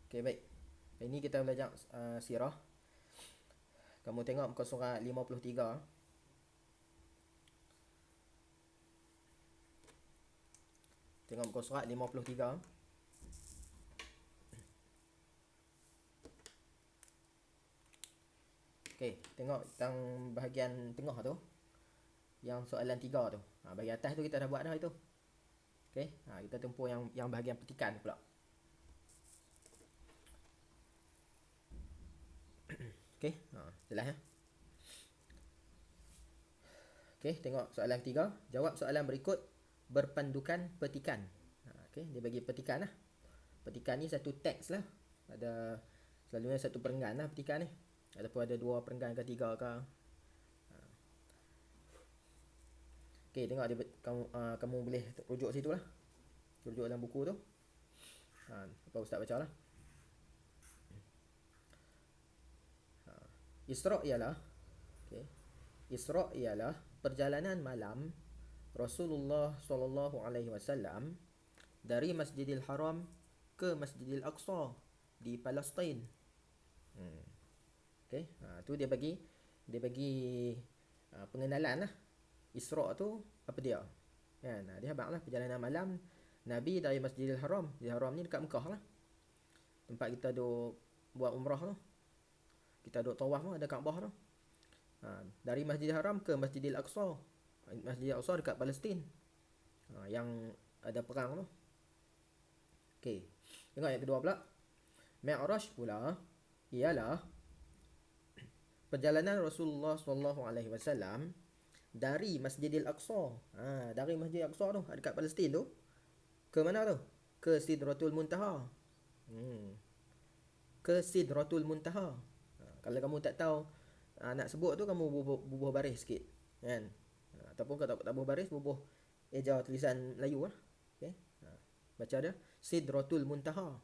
Okey, baik. Hari ni kita belajar sirah. Kamu tengok muka surat 53. Tengok muka surat 53. Okey, tengok yang bahagian tengah tu. Yang soalan 3 tu. Bahagian atas tu kita dah buat dah itu. Okey, kita tumpu yang bahagian petikan pula. Okey, jelas ya. Okey, tengok soalan 3. Jawab soalan berikut berpandukan petikan. Okey, dia bagi petikan lah. Petikan ni satu teks lah. Ada selalunya satu perenggan lah petikan ni. Ataupun ada dua perenggan ke tiga ke. Okey, tengok dia, kamu boleh rujuk situ lah. Rujuk dalam buku tu. Apa Ustaz baca lah. Isra' ialah, okay, Isra' ialah perjalanan malam Rasulullah SAW dari Masjidil Haram ke Masjidil Aqsa di Palestin. Okay, tu dia bagi pengenalan lah. Isra' tu apa dia? Kan, dia habaq lah perjalanan malam Nabi dari Masjidil Haram. Masjidil Haram ni dekat Mekah lah. Tempat kita duk buat umrah tu. Kita duk tawaf tu, ada Kaabah tu. Dari Masjidil Haram ke Masjidil Aqsa. Masjidil Aqsa dekat Palestin. Yang ada perang tu. Okey. Tengok yang kedua pula. Mi'raj pula ialah perjalanan Rasulullah SAW dari Masjidil Aqsa. Dari Masjidil Aqsa tu, dekat Palestin tu. Ke mana tu? Ke Sidratul Muntaha. Ke Sidratul Muntaha. Kalau kamu tak tahu nak sebut tu, kamu bubuh baris sikit. Kan? Ataupun kalau tak bubuh baris, bubuh eja tulisan Melayu lah. Okay? Baca dia. Sidratul Muntaha.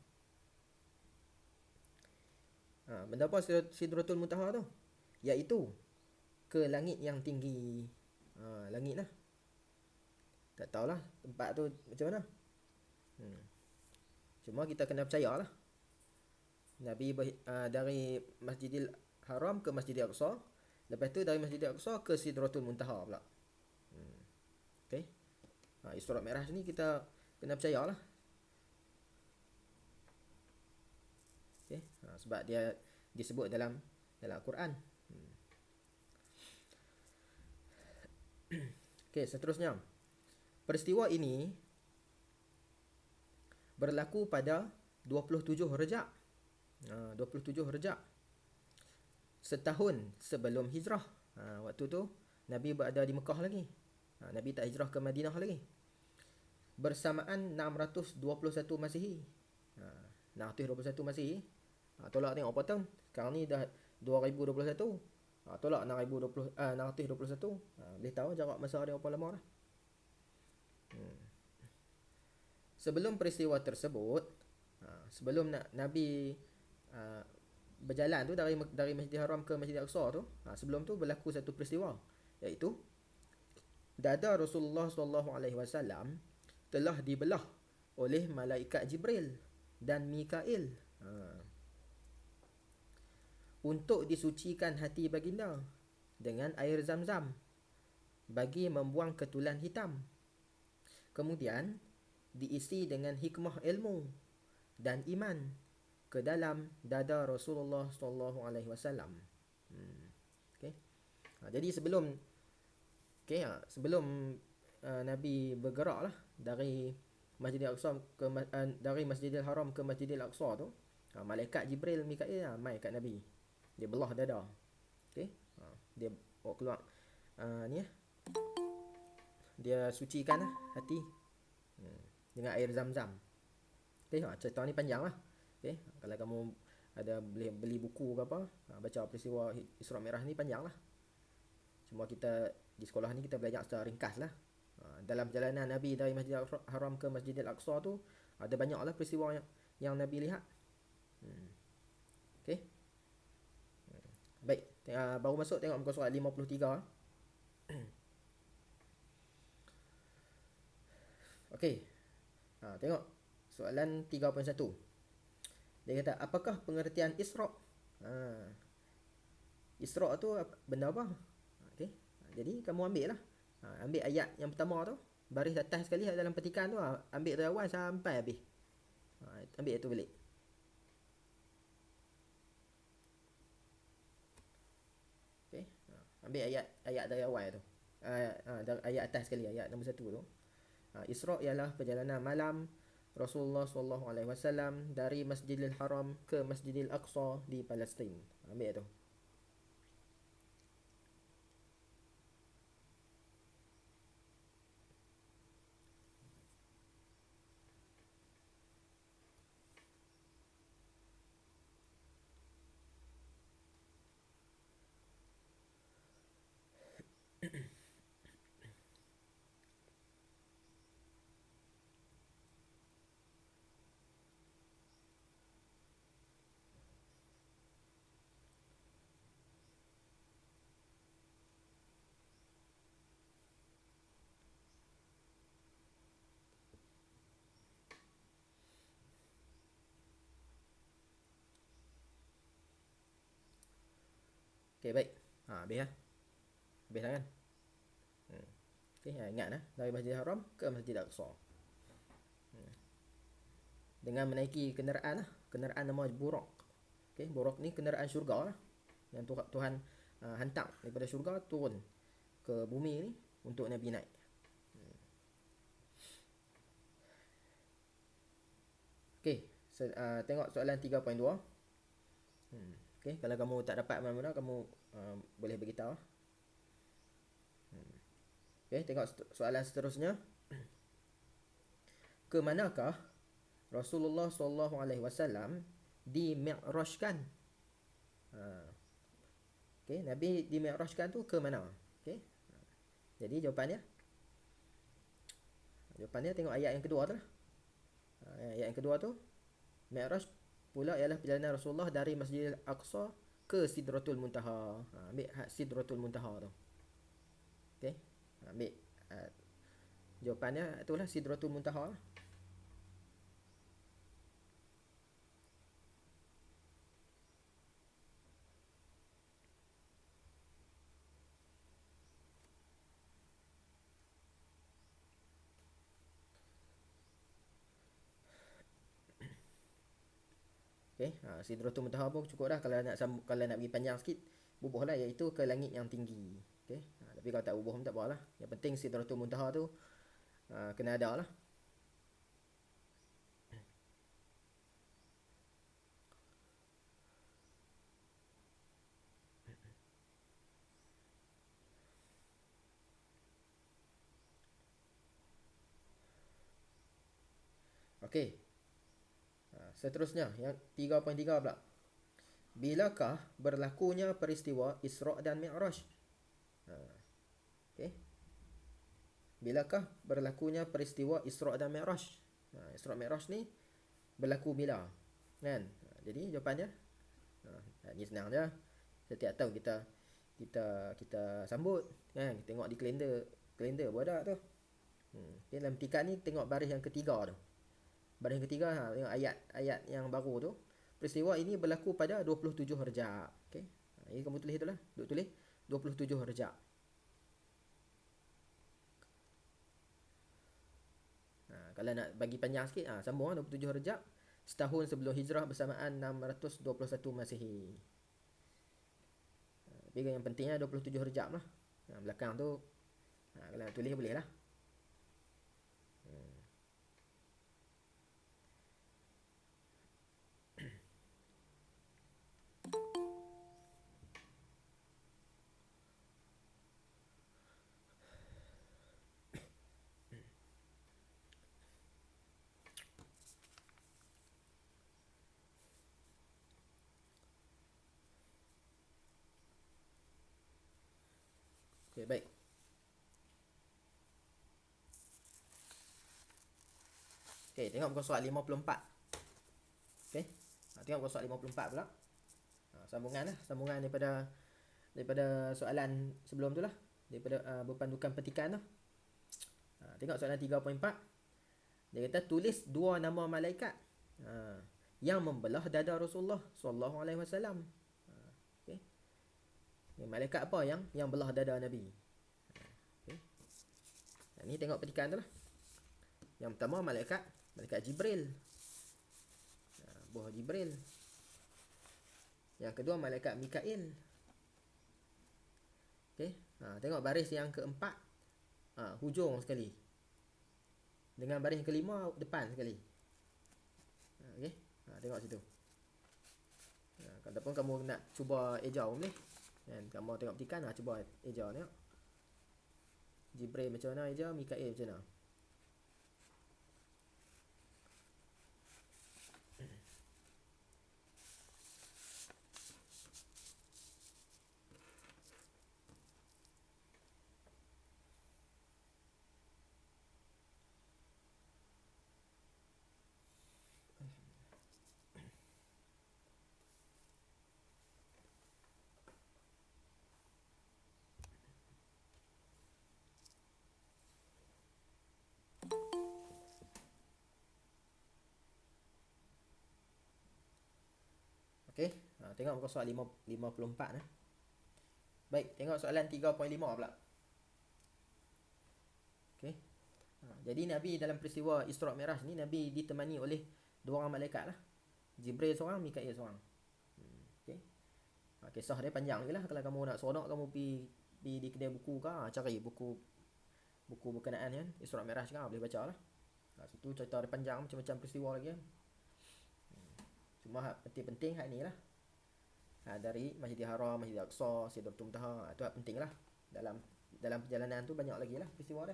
Benda apa Sidratul Muntaha tu? Iaitu ke langit yang tinggi. Langit lah. Tak tahulah tempat tu macam mana. Cuma kita kena percaya lah. Nabi dari Masjidil Haram ke Masjidil Aqsa. Lepas tu dari Masjidil Aqsa ke Sidratul Muntaha pula. Okay. Isra' Mi'raj ni kita kena percaya lah. Okay. Sebab dia disebut dalam Al-Quran. Okay, seterusnya. Peristiwa ini berlaku pada 27 Rejab. 27 Rejab. Setahun sebelum hijrah. Waktu tu Nabi berada di Mekah lagi. Nabi tak hijrah ke Madinah lagi. Bersamaan 621 Masihi. 621 Masihi. Tolak tengok apa tahun. Sekarang ni dah 2021. Tolak 621. Boleh tahu jarak masa dia berapa lama dah. Sebelum peristiwa tersebut, sebelum Nabi berjalan tu dari Masjidil Haram ke Masjidil Aqsa tu, sebelum tu berlaku satu peristiwa, iaitu dada Rasulullah SAW telah dibelah oleh malaikat Jibril dan Mikail untuk disucikan hati baginda dengan air Zam-Zam bagi membuang ketulan hitam. Kemudian diisi dengan hikmah ilmu dan iman ke dalam dada Rasulullah SAW. Okay. Jadi sebelum Nabi bergerak lah dari Masjidil Aqsa ke dari Masjidil Haram ke Masjidil Aqsa tu, malaikat Jibril Mikail mai kat Nabi. Dia belah dada. Okey. Dia bawa keluar ni lah. Dia sucikan lah hati dengan air Zam-Zam. Okey, cerita ni panjang lah. Okey, kalau kamu ada boleh beli buku ke apa, baca peristiwa Isra' Mi'raj ni panjang lah. Cuma kita di sekolah ni kita belajar secara ringkas lah. Dalam perjalanan Nabi dari Masjidil Haram ke Masjidil Aqsa tu, ada banyak lah peristiwa yang Nabi lihat. Okey. Baik, baru masuk tengok muka surat 53. Okey. Tengok soalan 3.1. Dia kata, apakah pengertian Isra'? Ha, Isra' tu benda apa? Okey. Jadi kamu ambil lah. Ambil ayat yang pertama tu, baris atas sekali dalam petikan tu, ambil dari awal sampai habis. Ambil itu balik. Okey. Ambil ayat dari awal tu. Ayat atas sekali, ayat nombor 1 tu. Isra' ialah perjalanan malam Rasulullah SAW dari Masjidil Haram ke Masjidil Aqsa di Palestin. Ambil tu. Okey, baik. Habis lah. Habis dah kan? Okey, ingat dari Masjidil Haram ke Masjidil Aqsa. Dengan menaiki kenderaan lah. Kenderaan nama Buraq. Okey, Buraq ni kenderaan syurga lah. Yang Tuhan hantar daripada syurga turun ke bumi ni untuk Nabi naik. Okey, tengok soalan 3.2. Okey, kalau kamu tak dapat mana-mana, kamu boleh beritahu. Okey, tengok soalan seterusnya. Ke manakah Rasulullah SAW di-mi'rajkan? Okey, Nabi di-mi'rajkan tu ke mana? Okey. Jadi jawapannya tengok ayat yang kedua tu lah. Ayat yang kedua tu, Mi'raj pula ialah perjalanan Rasulullah dari Masjidil Aqsa ke Sidratul Muntaha. Ambil Sidratul Muntaha tu. Okey. Ambil jawapannya itulah Sidratul Muntaha lah. Okey, Sidratul Muntaha pun cukup dah. Kalau nak pergi panjang sikit, bubuhlah, iaitu ke langit yang tinggi. Okey. Tapi kalau tak bubuh pun tak apalah. Yang penting Sidratul Muntaha tu kena ada lah. Okey. Seterusnya, yang 3.3 pula. Bilakah berlakunya peristiwa Isra' dan Mi'raj? Okey. Bilakah berlakunya peristiwa Isra' dan Mi'raj? Isra' Mi'raj ni berlaku bila? Kan? Jadi jawapannya ni senang je. Setiap tahun kita sambut kan, kita tengok di kalender budak tu. Okay, dalam petikan ni tengok baris yang ketiga tu. Baris yang ketiga, tengok ayat yang baru tu. Peristiwa ini berlaku pada 27 Rejab. Okey. Ini kamu tulis itulah. Duk tulis 27 Rejab. Kalau nak bagi panjang sikit, sambung 27 Rejab setahun sebelum hijrah bersamaan 621 Masihi. Tapi yang pentingnya 27 Rejab lah. Belakang tu kalau nak tulis boleh lah. Okey, baik. Okey, tengok muka surat 54. Okey. Tengok muka surat 54 pula. Sambungan daripada soalan sebelum tu lah. Daripada berpandukan petikan tu. Tengok soalan 3.4. Dia kata tulis dua nama malaikat yang membelah dada Rasulullah sallallahu alaihi wasallam. Okey. Malaikat apa yang belah dada Nabi? Okey. Ni tengok petikan tu lah. Yang pertama malaikat Jibril. Buah Jibril. Yang kedua malaikat Mikail. Okey. Tengok baris yang keempat. Hujung sekali. Dengan baris yang kelima depan sekali. Okey. Tengok situ. Ataupun kamu nak cuba eja pun boleh. Kan kamu tengok petikan, cuba eja tengok. Jibril macam mana eja, Mikail macam mana. Okey, tengok muka soal 54 eh. Baik, tengok soalan 3.5 pula. Okey. Jadi Nabi dalam peristiwa Isra' Mi'raj ni Nabi ditemani oleh dua orang malaikat lah. Jibril seorang, Mikail seorang. Okey. Kisah dia panjang lagi lah. Kalau kamu nak seronok, kamu pergi di kedai buku ke, cari buku berkenaan kan, Isra' Mi'raj kan, boleh baca lah. Situ cerita dia panjang, macam-macam peristiwa lagi kan. Cuma penting-penting hak ni lah. Dari Masjidil Haram, Masjidil Aqsa, Sidratul Muntaha, itu hak penting lah. Dalam perjalanan tu banyak lagi lah peristiwa dia.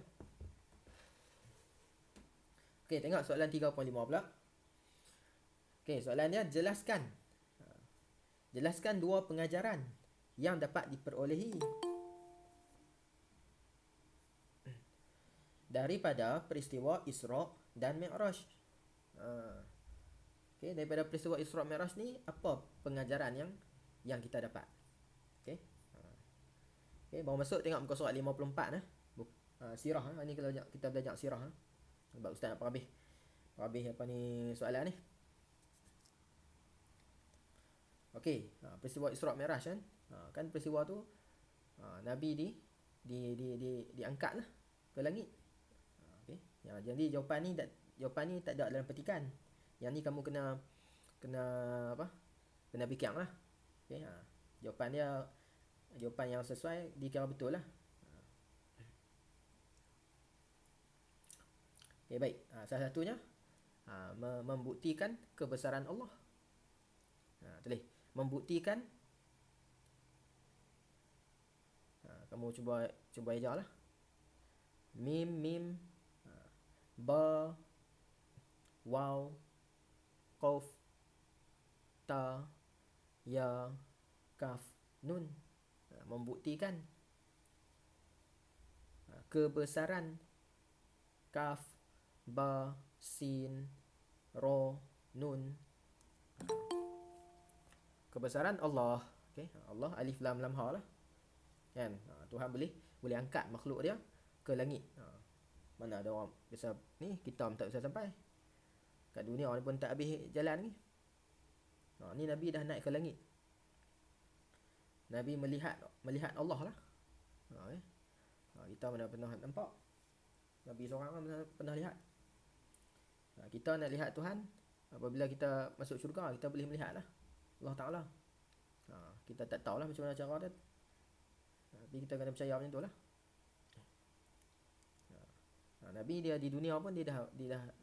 Okey, tengok soalan 3.5 pula. Okey, soalan dia jelaskan dua pengajaran yang dapat diperolehi daripada peristiwa Isra' dan Mi'raj. Okey, daripada peristiwa Isra' Mi'raj ni apa pengajaran yang kita dapat? Okey. Okey, baru masuk tengok muka surat 54 sirah ni kalau kita belajar sirah. Sebab ustaz nak perhabis apa ni soalan ni. Okey, peristiwa Isra' Mi'raj kan. Kan peristiwa tu Nabi diangkat lah ke langit. Okey. Jadi jawapan ni tak ada dalam petikan. Yang ni kamu kena fikir lah. Okey, jawapan yang sesuai dikira betul lah. Okey, baik. Salah satunya membuktikan kebesaran Allah. Tulis membuktikan. Kamu cuba eja lah. Mim ba waw qaf ta ya kaf nun. Membuktikan kebesaran kaf ba sin ro nun. Kebesaran Allah. Okey, Allah alif lam lam ha lah. Kan? Tuhan boleh angkat makhluk dia ke langit. Mana ada orang biasa ni, kita tak bisa sampai. Kat dunia ni pun tak habis jalan ni. Ni Nabi dah naik ke langit. Nabi melihat Allah lah. Kita mana pernah nampak. Nabi seorang mana pernah lihat. Kita nak lihat Tuhan, apabila kita masuk syurga, kita boleh melihat lah Allah Ta'ala. Kita tak tahulah macam mana cara dia, tapi kita kena percaya macam tu lah. Nabi dia di dunia pun dia dah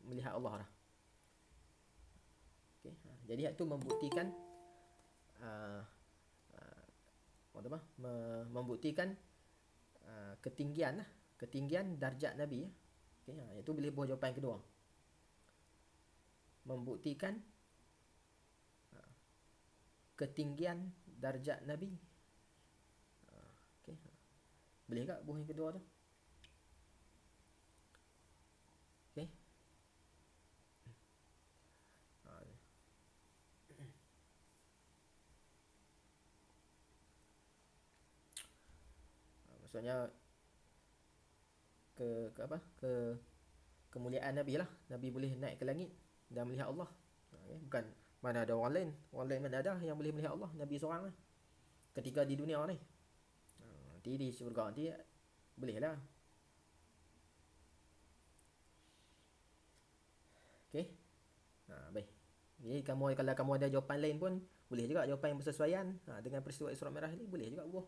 melihat Allah dah. Okay. Jadi hak tu membuktikan membuktikan ketinggian darjat Nabi. Okay. Itu boleh buat jawapan kedua. Membuktikan ketinggian darjat Nabi. Okay. Boleh tak buah yang kedua tu? Okay. Maksudnya kemuliaan Nabi lah. Nabi boleh naik ke langit dan melihat Allah. Okay. Mana ada orang lain? Orang lain mana ada yang boleh melihat Allah? Nabi seorang lah. Ketika di dunia ni. Nanti di syurga nanti boleh lah. Okey. Baik. Jadi kalau kamu ada jawapan lain pun boleh juga, jawapan yang bersesuaian dengan peristiwa Isra Mi'raj ni boleh juga buah.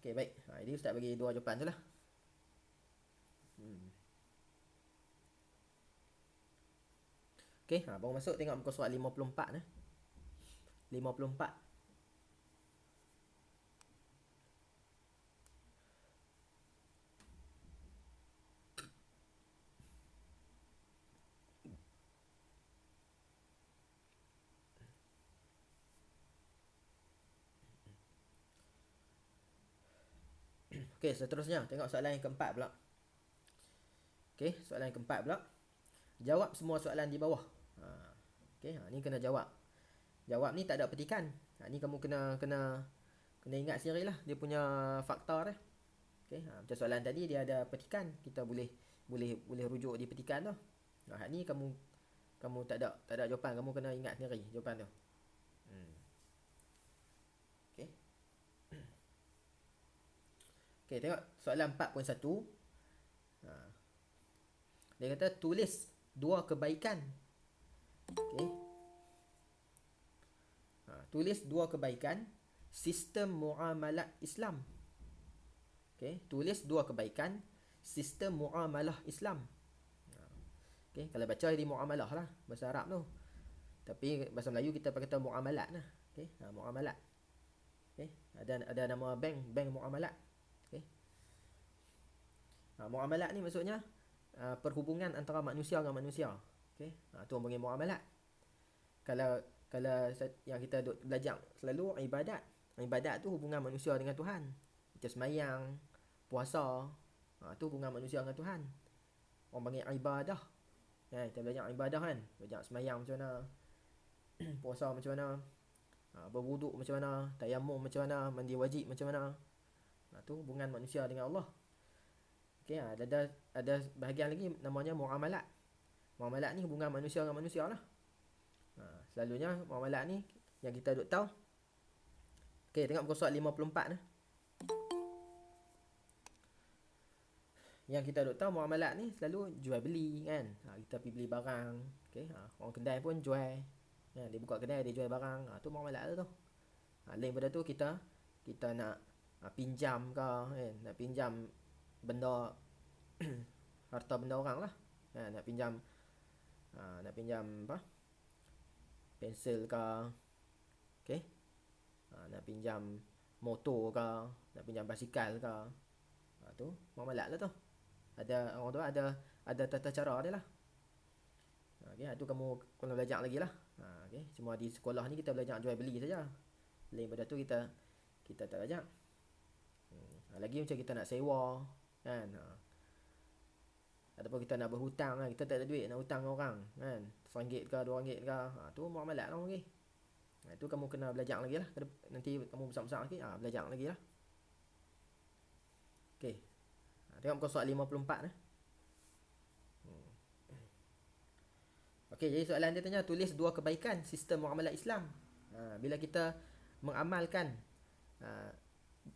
Okey, baik. Jadi Ustaz bagi dua jawapan tu lah. Okey, baru masuk tengok muka surat 54 ni. 54. Okey, seterusnya tengok soalan yang keempat pula. Okey, soalan yang keempat pula. Jawab semua soalan di bawah. Okey, ni kena jawab. Jawab ni tak ada petikan. Ni kamu kena ingat sendiri lah dia punya faktor dia. Okey, macam soalan tadi dia ada petikan, kita boleh rujuk di petikan tu. Ni kamu tak ada jawapan, kamu kena ingat sendiri jawapan tu. Okey. Okey, tengok soalan 4.1. Dia kata tulis dua kebaikan. Okey. Tulis dua kebaikan sistem muamalah Islam. Okey, tulis dua kebaikan sistem muamalah Islam. Okey, kalau baca jadi muamalah lah bahasa Arab tu. Tapi bahasa Melayu kita pakai kata muamalat lah. Okey, muamalat. Okey, ada nama bank muamalat. Okey. Muamalat ni maksudnya perhubungan antara manusia dengan manusia. Okey, tu orang panggil muamalat. Kalau yang kita belajar selalu ibadat tu hubungan manusia dengan Tuhan. Macam semayang, puasa, tu hubungan manusia dengan Tuhan. Orang panggil ibadah. Kita belajar ibadah kan, belajar semayang macam mana, puasa macam mana, berwuduk macam mana, tayamum macam mana, mandi wajib macam mana. Tu hubungan manusia dengan Allah. Okey, ada bahagian lagi namanya muamalat. Muamalat ni hubungan manusia dengan manusia lah. Selalunya muamalat ni yang kita duk tahu. Okey, tengok muka surat 54 ni. Yang kita duk tahu muamalat ni selalu jual beli kan. Kita pergi beli barang. Okey, orang kedai pun jual. Dia buka kedai, dia jual barang. Tu muamalat tu. Lain pada tu kita nak pinjam ke kan, nak pinjam benda harta benda orang lah. Nak pinjam apa? Pensel ke. Okey. Nak pinjam motor ke, nak pinjam basikal ke. Tu muamalat lah tu. Ada orang tu ada tata cara dia lah. Okey, tu kamu kena belajar lagi lah. Okey, cuma di sekolah ni kita belajar jual beli saja. Lain pada tu kita tak belajar. Lagi macam kita nak sewa kan. Ataupun kita nak berhutang kan, kita tak ada duit nak hutang orang kan, RM1 ke RM2 ke, tu muamalat lah. Okey, tu kamu kena belajar lagi lah. Nanti kamu besar-besar lagi belajar lagi lah. Okey, tengok muka soal 54 ni. Okey, jadi soalan dia tanya tulis dua kebaikan sistem muamalah Islam. Bila kita mengamalkan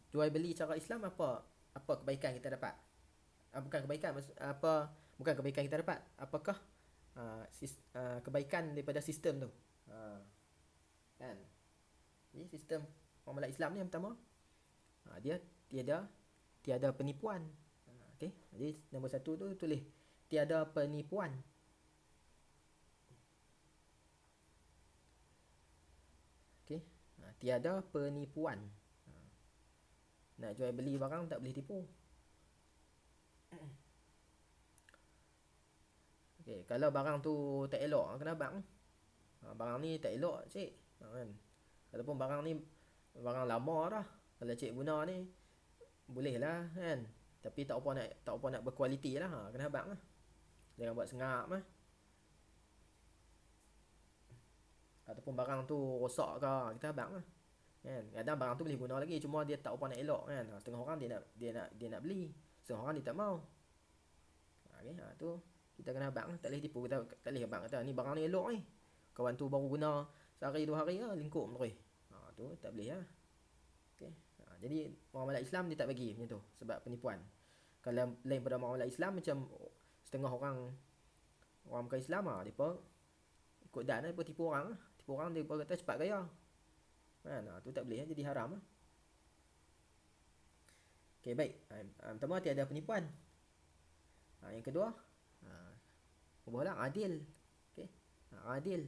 jual beli cara Islam, apa kebaikan kita dapat? Bukan kebaikan kita dapat, apakah kebaikan daripada sistem tu kan. Jadi sistem muamalah Islam ni yang pertama, dia tiada penipuan. Okey, jadi nombor 1 tu tulis tiada penipuan. Okey, tiada penipuan. Nak jual beli barang tak boleh tipu. Okey, kalau barang tu tak elok, kena bang. Barang ni tak elok cik, kan. Ataupun barang ni barang lama dah, kalau cik guna ni boleh lah kan. Tapi tak apa nak berkualiti lah, kena bang lah. Jangan buat sengap lah. Ataupun barang tu rosak ke, kita bang lah. kan. Kadang barang tu boleh guna lagi, cuma dia tak apa nak elok kan. Setengah orang dia nak beli, setengah orang dia tak mau. Okay, tu kita kena abang lah. Tak boleh tipu, kita tak boleh abang kata ni barang ni elok ni, kawan tu baru guna sehari 2 hari lah lingkup terus. Tu tak boleh lah. Okay. Jadi orang Malay Islam dia tak bagi macam tu sebab penipuan. Kalau lain pada orang Malay Islam, macam setengah orang bukan Islam depa ikut dan depa tipu orang lah. Tipu orang depa kata cepat gaya. Kan, tu tak boleh, jadi haram lah. Okay, baik. Pertama, tiada penipuan. Yang kedua, boleh adil. Okay, adil.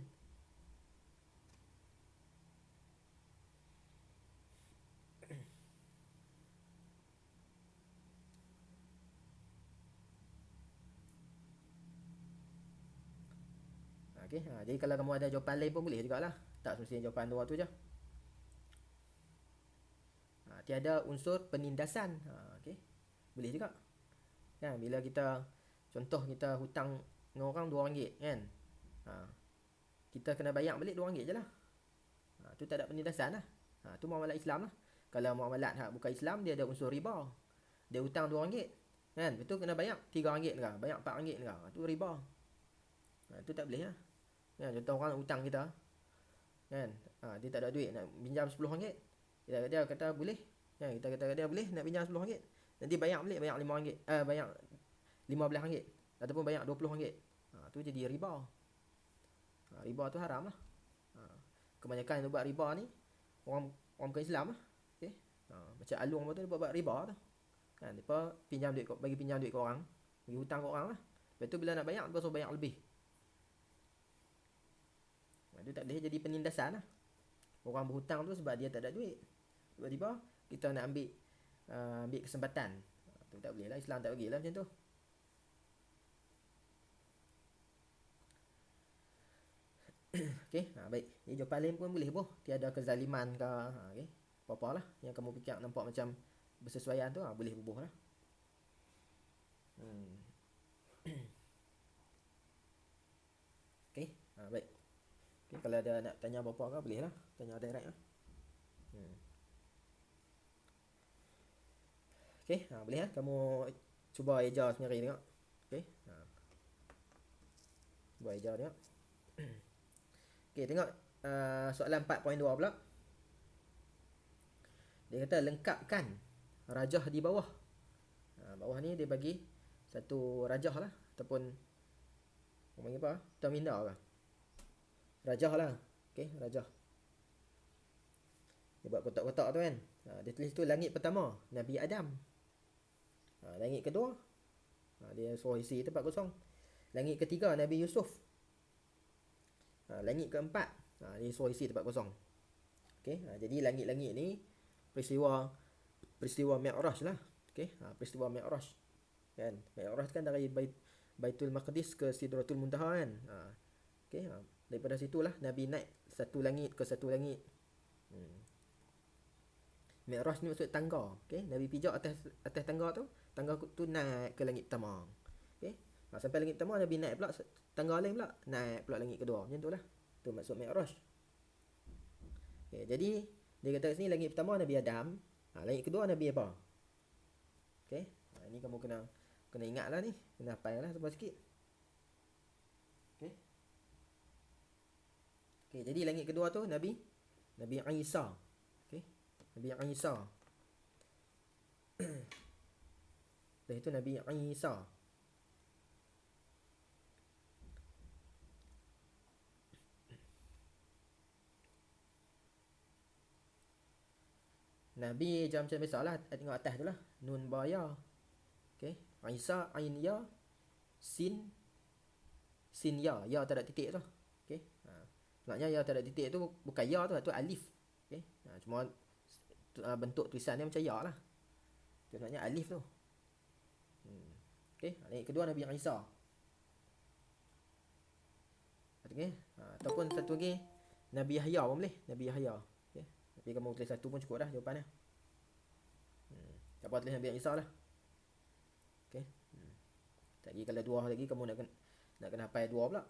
Okay, jadi kalau kamu ada jawapan lain pun boleh jugalah. Tak semestinya jawapan dua tu je. Tiada unsur penindasan. Okay, boleh juga. Kan, bila kita contoh kita hutang dengan orang RM2 kan. Kita kena bayar balik RM2 je lah. Tu tak ada penindasan lah. Tu muamalat Islam lah. Kalau muamalat bukan Islam, dia ada unsur riba. Dia hutang RM2 kan, betul kena bayar RM3 ke, bayar RM4 ke, tu riba. Tu tak boleh lah. Kan, contoh orang hutang kita kan, dia tak ada duit nak pinjam RM10, dia kata boleh kan, kita kata dia boleh nak pinjam RM10, nanti bayar balik, bayar RM5, bayar RM15 ataupun bayar RM20, tu jadi riba. Riba tu haram lah. Kebanyakan yang buat riba ni orang bukan Islam lah. Okay? Macam Alung tu dia buat riba tu kan, dia pinjam duit, bagi pinjam duit ke orang, bagi hutang ke orang lah. Lepas tu bila nak bayar, dia suruh bayar lebih. Dia tak boleh jadi penindasan lah. Orang berhutang tu sebab dia tak ada duit, tiba-tiba kita nak ambil kesempatan, tu tak boleh lah. Islam tak bagilah macam tu. Okay, baik. Jadi jawapan lain pun boleh boh. Tiada kezaliman ke, okay, apa-apa lah yang kamu fikir nampak macam bersesuaian tu, boleh bubuh lah. Okay, baik. Okay, kalau ada nak tanya apa-apa ke, boleh lah. Tanya direct lah. Okay, boleh lah. Kamu cuba eja sendiri tengok. Okay, cuba eja tengok. Okay, tengok soalan 4.2 pula. Dia kata lengkapkan rajah di bawah. Bawah ni dia bagi satu rajah lah, ataupun orang panggil apa? Terminal lah. Rajah lah. Okay, rajah. Dia buat kotak-kotak tu kan. Dia tulis tu langit pertama Nabi Adam. Langit kedua, dia suruh isi tempat kosong. Langit ketiga Nabi Yusuf. Langit keempat, dia suruh isi tempat kosong. Okay, jadi langit-langit ni peristiwa Mi'raj lah. Okay, peristiwa Mi'raj kan. Mi'raj kan dari Baitul Maqdis ke Sidratul Muntaha kan. Okay, daripada situlah Nabi naik satu langit ke satu langit. Mi'raj ni maksud tangga. Okay, Nabi pijak atas tangga tu naik ke langit pertama. Okay, sampai langit pertama Nabi naik pula tangga lain pula, naik pula langit kedua. Macam tu lah. Tu maksud Mi'raj. Okay, jadi dia kata kat sini langit pertama Nabi Adam, langit kedua Nabi apa? Okay, ini kamu kena ingat lah ni, kena hafal lah sebab sikit. Okay. Okay, jadi langit kedua tu Nabi Isa. Okay, Nabi Isa. Lepas itu Nabi Isa. Nabi macam biasalah, tengok atas tu lah, nun ba ya. Okay, Isa ain ya, sin ya, ya tak ada titik tu. Okay, maknanya ya tak ada titik tu bukan ya tu alif. Okay, cuma bentuk tulisan dia macam ya lah. Tu maknanya alif tu. Okay, yang kedua Nabi Isa. Okay, ataupun satu lagi Nabi Yahya pun boleh, Nabi Yahya. Okay, tapi kamu tulis satu pun cukup dah jawapan dia. Tak apa, tulis Nabi Isa lah. Okay, lagi kalau dua lagi kamu nak kena hafal dua pula.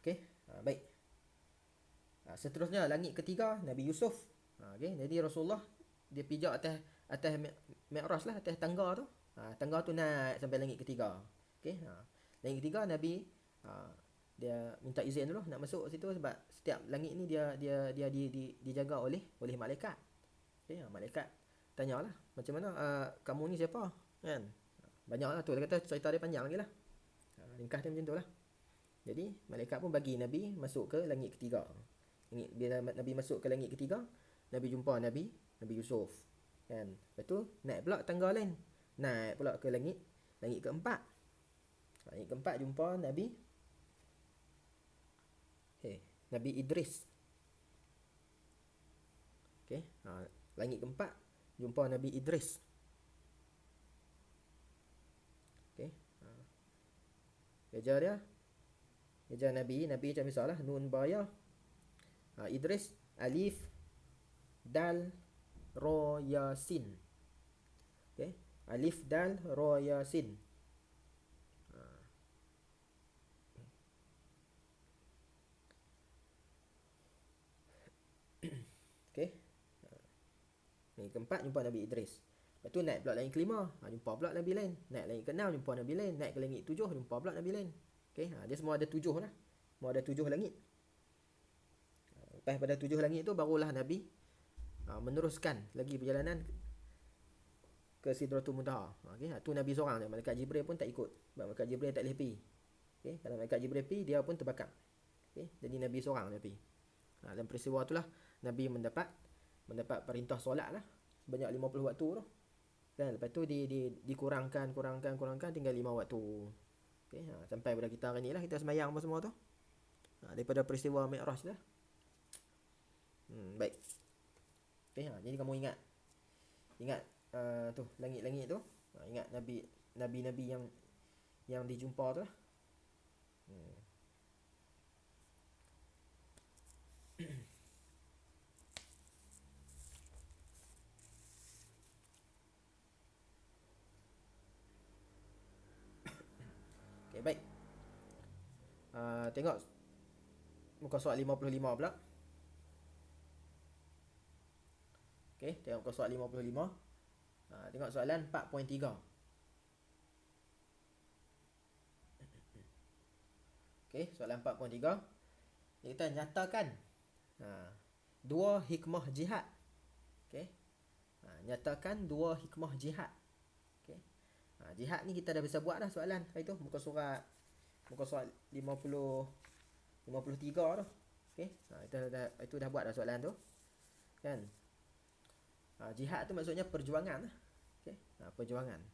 Okay, baik. Seterusnya langit ketiga Nabi Yusuf. Okey, jadi Rasulullah dia pijak atas atas Mi'raj lah, atas tangga tu. Tangga tu naik sampai langit ketiga. Okey, langit ketiga Nabi dia minta izin dulu nak masuk situ sebab setiap langit ni dia dijaga oleh malaikat. Okey, malaikat tanyalah macam mana kamu ni siapa? Kan? Banyaklah tu dia kata cerita dia panjang lagi lah. Ringkas dia macam tu lah. Jadi malaikat pun bagi Nabi masuk ke langit ketiga. Bila Nabi masuk ke langit ketiga, Nabi jumpa Nabi Yusuf. Kan? Lepas tu naik pula tangga lain. Naik pula ke langit keempat. Langit keempat jumpa Nabi Idris. Okey, langit keempat jumpa Nabi Idris. Okey. Eja Nabi macam biasalah, nun ba ya. Idris alif dal ra ya sin. Okey, alif dal ra ya sin. Okey. Langit keempat jumpa Nabi Idris. Lepas tu naik pula langit kelima, jumpa pula Nabi lain. Naik langit keenam jumpa Nabi lain. Naik ke langit tujuh jumpa pula Nabi lain. Okey, dia semua ada tujuh lah. Semua ada tujuh langit. Lepas pada tujuh langit tu barulah Nabi meneruskan lagi perjalanan ke Sidratul Muntaha. Okey, tu Nabi seorang je. Malaikat Jibril pun tak ikut. Sebab Malaikat Jibril tak boleh pergi. Okey, kalau Malaikat Jibril pergi dia pun terbakar. Okey, jadi Nabi seorang je pergi. Dalam peristiwa itulah Nabi mendapat perintah solat lah sebanyak 50 waktu tu. Kan, lepas tu dikurangkan tinggal 5 waktu. Okey, sampai pada kita hari ni lah kita semayang apa semua tu. Daripada peristiwa Mi'raj lah. Baik. Okey, jadi kamu ingat tu langit-langit tu. Ingat nabi-nabi yang dijumpa tu lah. Okey, baik. Tengok muka surat 55 pula. Okey, tengok muka surat 55. Tengok soalan 4.3. Okey, soalan 4.3. Kita nyatakan dua hikmah jihad. Okey. Nyatakan dua hikmah jihad. Okey. Jihad ni kita dah biasa buat dah soalan hari tu, muka surat 53 tu. Okey. Itu dah buat dah soalan tu. Kan? Jihad tu maksudnya perjuangan lah. Okey. Perjuangan.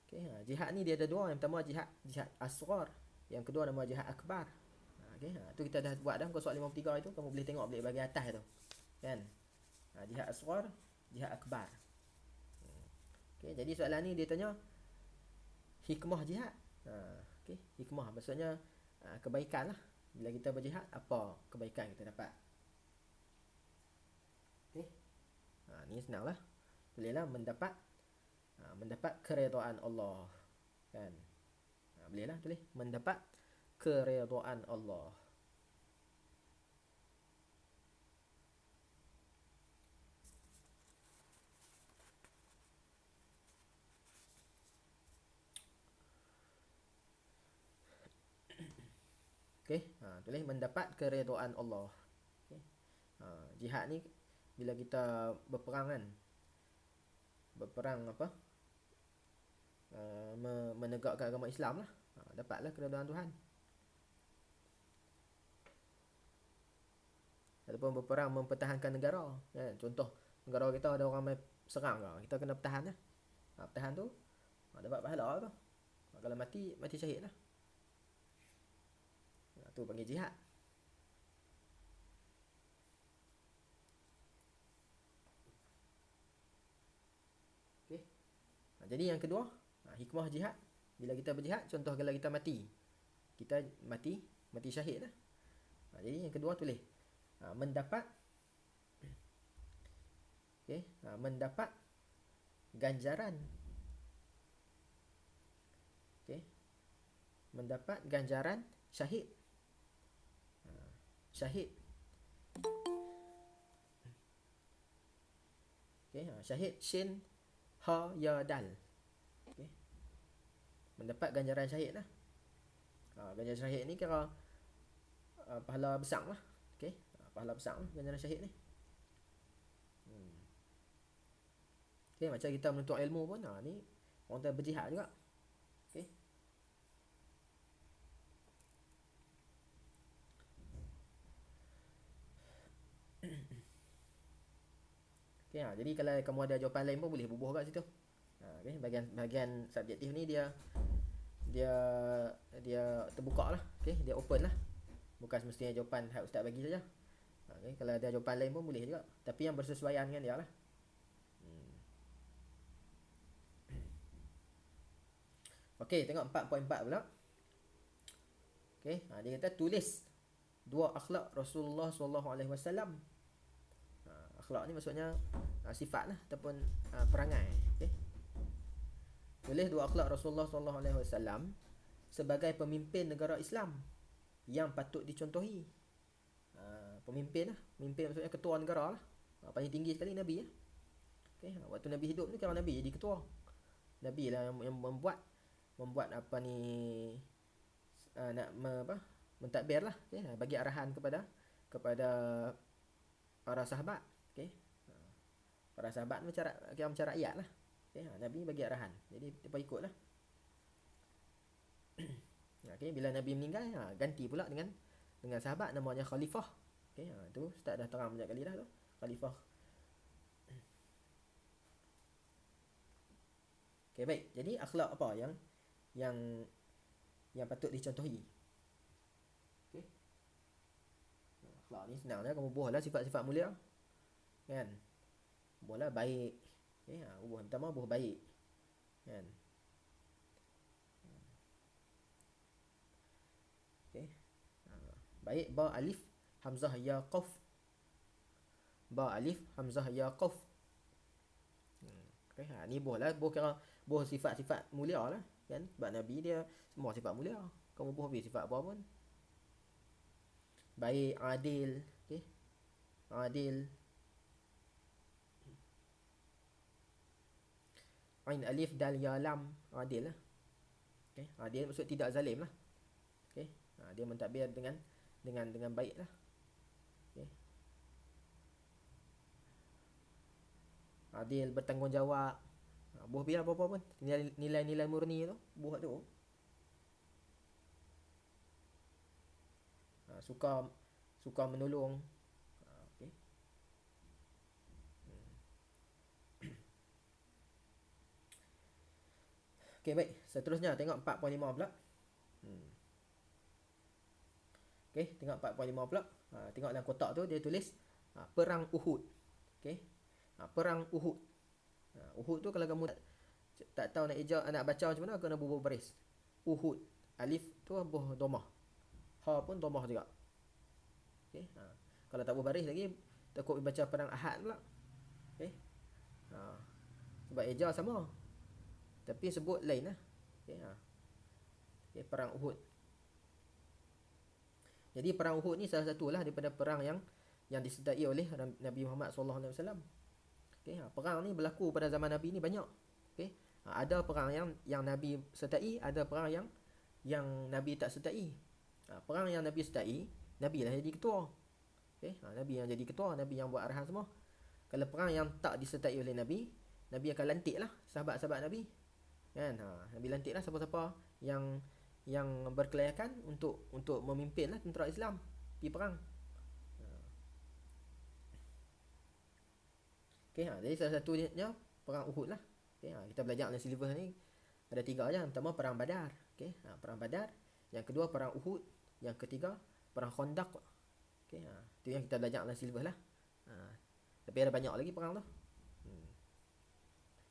Okey, jihad ni dia ada dua. Yang pertama jihad asghar, yang kedua nama jihad akbar. Okey, tu kita dah buat dah muka surat 53 itu, kamu boleh tengok balik bahagian atas tu. Kan? Jihad asghar, jihad akbar. Okey, jadi soalan ni dia tanya hikmah jihad. Okey, hikmah maksudnya kebaikan lah. Bila kita berjihad, apa kebaikan kita dapat? Okey. Ni senanglah. Bolehlah mendapat keredaan Allah. Kan? Bolehlah tulis mendapat keredaan Allah. Okey, tulis mendapat keredaan Allah. Okey. Jihad ni bila kita berperang kan. Berperang apa? Menegakkan agama Islam lah. Dapatlah keredaan Tuhan. Ataupun berperang mempertahankan negara. Contoh, negara kita ada orang main serang, kita kena bertahan lah. Bertahan tu dapat pahala tu. Kalau mati syahid lah. Tu panggil jihad. Okay. Jadi yang kedua, hikmah jihad. Bila kita berjihad, contoh kalau kita mati syahid lah. Jadi yang kedua tulis mendapat mendapat ganjaran. Mendapat ganjaran syahid. syahid. Okey, syahid shin ha ya dal. Okey. Mendapat ganjaran syahid lah. Ganjaran syahid ni kira pahala besar lah. Okey, pahala besar lah ganjaran syahid ni. Okey, macam kita menuntut ilmu pun, ni orang tu berjihad juga. Okey. Okey, jadi kalau kamu ada jawapan lain pun boleh bubuh kat situ. Okey, bahagian subjektif ni dia terbuka lah. Okey, dia open lah. Bukan semestinya jawapan hak ustaz bagi saja. Okey, kalau ada jawapan lain pun boleh juga, tapi yang bersesuaian dengan dia lah. Okey, tengok 4.4 pula. Okey, dia kata tulis 2 akhlak Rasulullah SAW. Akhlak ni maksudnya sifat lah ataupun perangai. Okey. Tulis 2 akhlak Rasulullah SAW sebagai pemimpin negara Islam yang patut dicontohi. Pemimpin lah. Pemimpin maksudnya ketua negara lah. Paling tinggi sekali Nabi lah. Okey, waktu Nabi hidup ni kalau Nabi jadi ketua. Nabi lah yang membuat apa ni, nak mentadbir lah. Okey, bagi arahan kepada para sahabat. Okey. Para sahabat macam rakyat lah. Okey, Nabi bagi arahan. Jadi depa ikutlah. Okey, bila Nabi meninggal, ganti pula dengan sahabat namanya khalifah. Okey, tu ustaz dah terang banyak kali dah tu. Khalifah. Okey, baik. Jadi akhlak apa yang patut dicontohi? Okey. Akhlak ni senang je, kamu buahlah sifat-sifat mulia. Kan? Buahlah baik. Okey, buah pertama buah baik. Kan? Okey. Baik, ba alif hamzah ya qaf. Ba alif hamzah ya qaf. Okey, ni buahlah, buah kira buah sifat-sifat mulia lah, kan? Sebab Nabi dia semua sifat mulia. Kamu buah habis sifat apa pun. Baik, adil, okey. Adil. Ain alif dal ya lam, adil lah. Okey, adil maksud tidak zalim lah. Okey. Dia mentadbir dengan baik lah. Okey. Adil, bertanggungjawab. Buah biar apa-apa pun. Nilai-nilai murni tu, buah tu. Suka menolong. Okey. Okey, baik. Seterusnya tengok 4.5 pula. Okey, tengok 4.5 pula. Tengok dalam kotak tu dia tulis perang Uhud. Okey. Perang Uhud. Uhud tu kalau kamu tak tahu nak baca macam mana, kena bubuh baris. Uhud. Alif tu bubuh dhammah. Ha pun dhammah juga. Okey. Kalau tak bubuh baris lagi takut baca perang Ahad pula. Okey. Sebab eja sama. Tapi sebut lain lah. Okey. Okey, perang Uhud. Jadi perang Uhud ni salah satulah daripada perang yang disertai oleh Nabi Muhammad SAW. Okey, perang ni berlaku pada zaman Nabi ni banyak. Okey. Ada perang yang Nabi sertai, ada perang yang Nabi tak sertai. Perang yang Nabi sertai, Nabi lah jadi ketua. Okey, Nabi yang jadi ketua, Nabi yang buat arahan semua. Kalau perang yang tak disertai oleh Nabi, Nabi akan lantiklah sahabat-sahabat Nabi. Kan? Nabi lantiklah siapa-siapa yang berkelayakan untuk memimpinlah tentera Islam pergi perang. Okey, jadi salah satunya perang Uhud lah. Okey, kita belajar dalam silibus ni ada 3 aja. Yang pertama perang Badar. Okey, perang Badar. Yang kedua perang Uhud. Yang ketiga perang Khandaq. Okey, itu yang kita belajar dalam silibus lah. Tapi ada banyak lagi perang tu.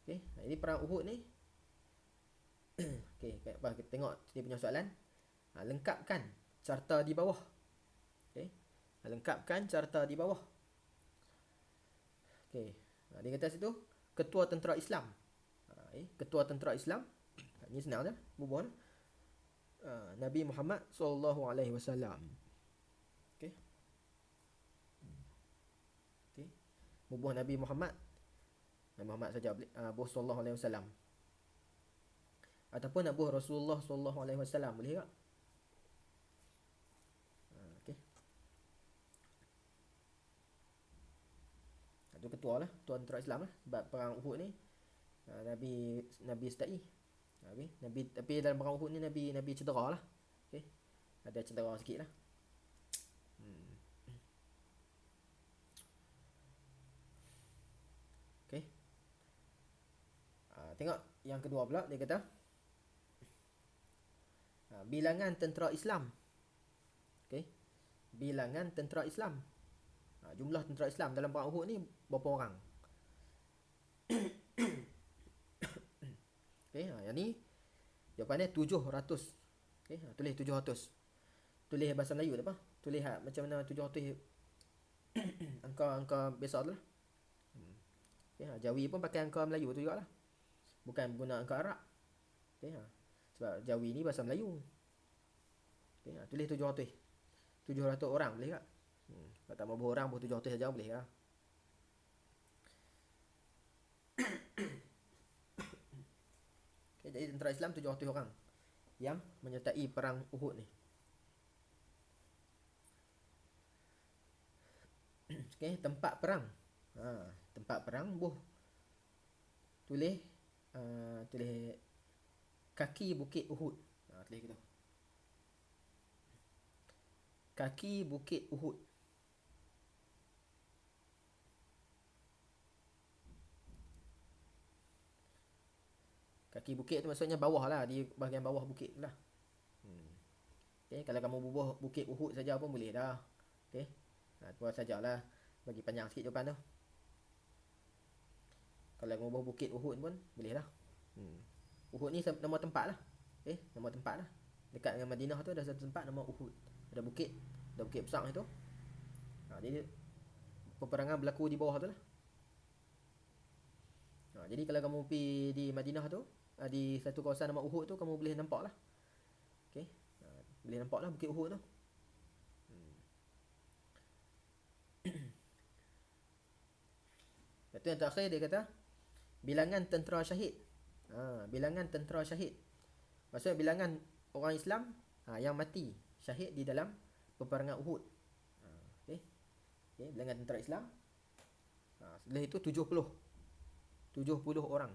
Okey, jadi perang Uhud ni okey, kita tengok dia punya soalan. Lengkapkan carta di bawah. Okey, lengkapkan carta di bawah. Okey, dia kata situ ketua tentera Islam. Ketua tentera Islam. Ini senang je, bubuh Nabi Muhammad SAW. Okey. Bubuh Nabi Muhammad. Nabi Muhammad saja boleh. Bubuh sallallahu alaihi wasallam. Ataupun nak bubuh Rasulullah sallallahu alaihi wasallam boleh tak? Okey. Itu ketua lah, ketua tentera Islam lah. Sebab perang Uhud ni Nabi sertai. Nabi, tapi dalam perang Uhud ni Nabi cedera lah. Okey. Ada cedera sikit lah. Okey. Tengok yang kedua pula, dia kata bilangan tentera Islam. Okey. Bilangan tentera Islam. Jumlah tentera Islam dalam perang Uhud ni berapa orang? Okey, yang ni jawapannya 700. Okey, tulis 700. Tulis bahasa Melayu tak apa. Tulis macam mana 700 angka biasa tu lah. Okey, Jawi pun pakai angka Melayu tu jugalah. Bukan guna angka Arab. Okey, sebab Jawi ni bahasa Melayu. Okey, tulis 700. 700 orang boleh tak? Kalau tak mau orang pun 700 saja boleh lah. Okay, jadi tentera Islam 700 orang yang menyertai perang Uhud ni. Okay, tempat perang. Tempat perang tulis kaki Bukit Uhud. Tulis gitu. Kaki Bukit Uhud. Kaki bukit tu maksudnya bawah lah, di bahagian bawah bukit tu lah. Okay, kalau kamu bubuh Bukit Uhud saja pun boleh dah. Okay, buat sajalah, bagi panjang sikit jawapan tu. Kalau kamu bubuh Bukit Uhud pun boleh dah. Uhud ni nama tempat lah. Okay, nama tempat lah. Dekat dengan Madinah tu ada satu tempat nama Uhud. Ada bukit besar itu. Jadi peperangan berlaku di bawah tu lah. Jadi kalau kamu pergi di Madinah tu, di satu kawasan nama Uhud tu, kamu boleh nampak lah. Okay, boleh nampak lah Bukit Uhud tu. Lepas tu yang terakhir dia kata bilangan tentera syahid. Bilangan tentera syahid. Maksudnya bilangan orang Islam yang mati syahid di dalam peperangan Uhud. Okay, bilangan tentera Islam. Setelah itu 70 orang.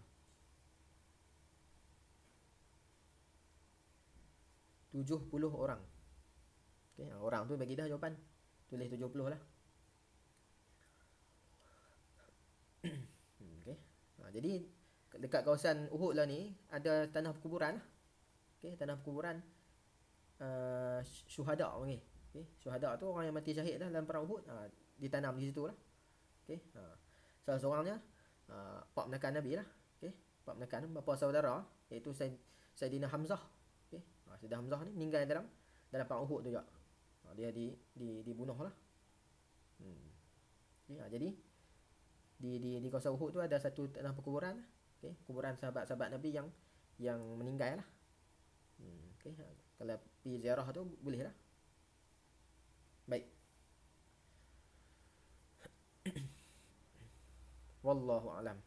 70 orang. Okay, orang tu bagi dah jawapan. Tulis 70 lah. Okay. Jadi dekat kawasan Uhud lah ni ada tanah perkuburan lah. Okay, tanah perkuburan syuhada panggil. Okay, syuhada tu orang yang mati syahid dah dalam perang Uhud, ditanam di situ lah. Okay, salah seorangnya pak menekan Nabi lah. Okay, pak menekan bapa saudara iaitu Saidina Hamzah. Okay, Saidina Hamzah ni meninggal dalam perang Uhud tu juga. Dia dibunuh lah. Okay, jadi di kawasan Uhud tu ada satu tanah perkuburan. Okay, kuburan sahabat-sahabat Nabi yang meninggal lah. Okay, kalau pergi ziarah tu boleh lah. Baik. Wallahu a'lam.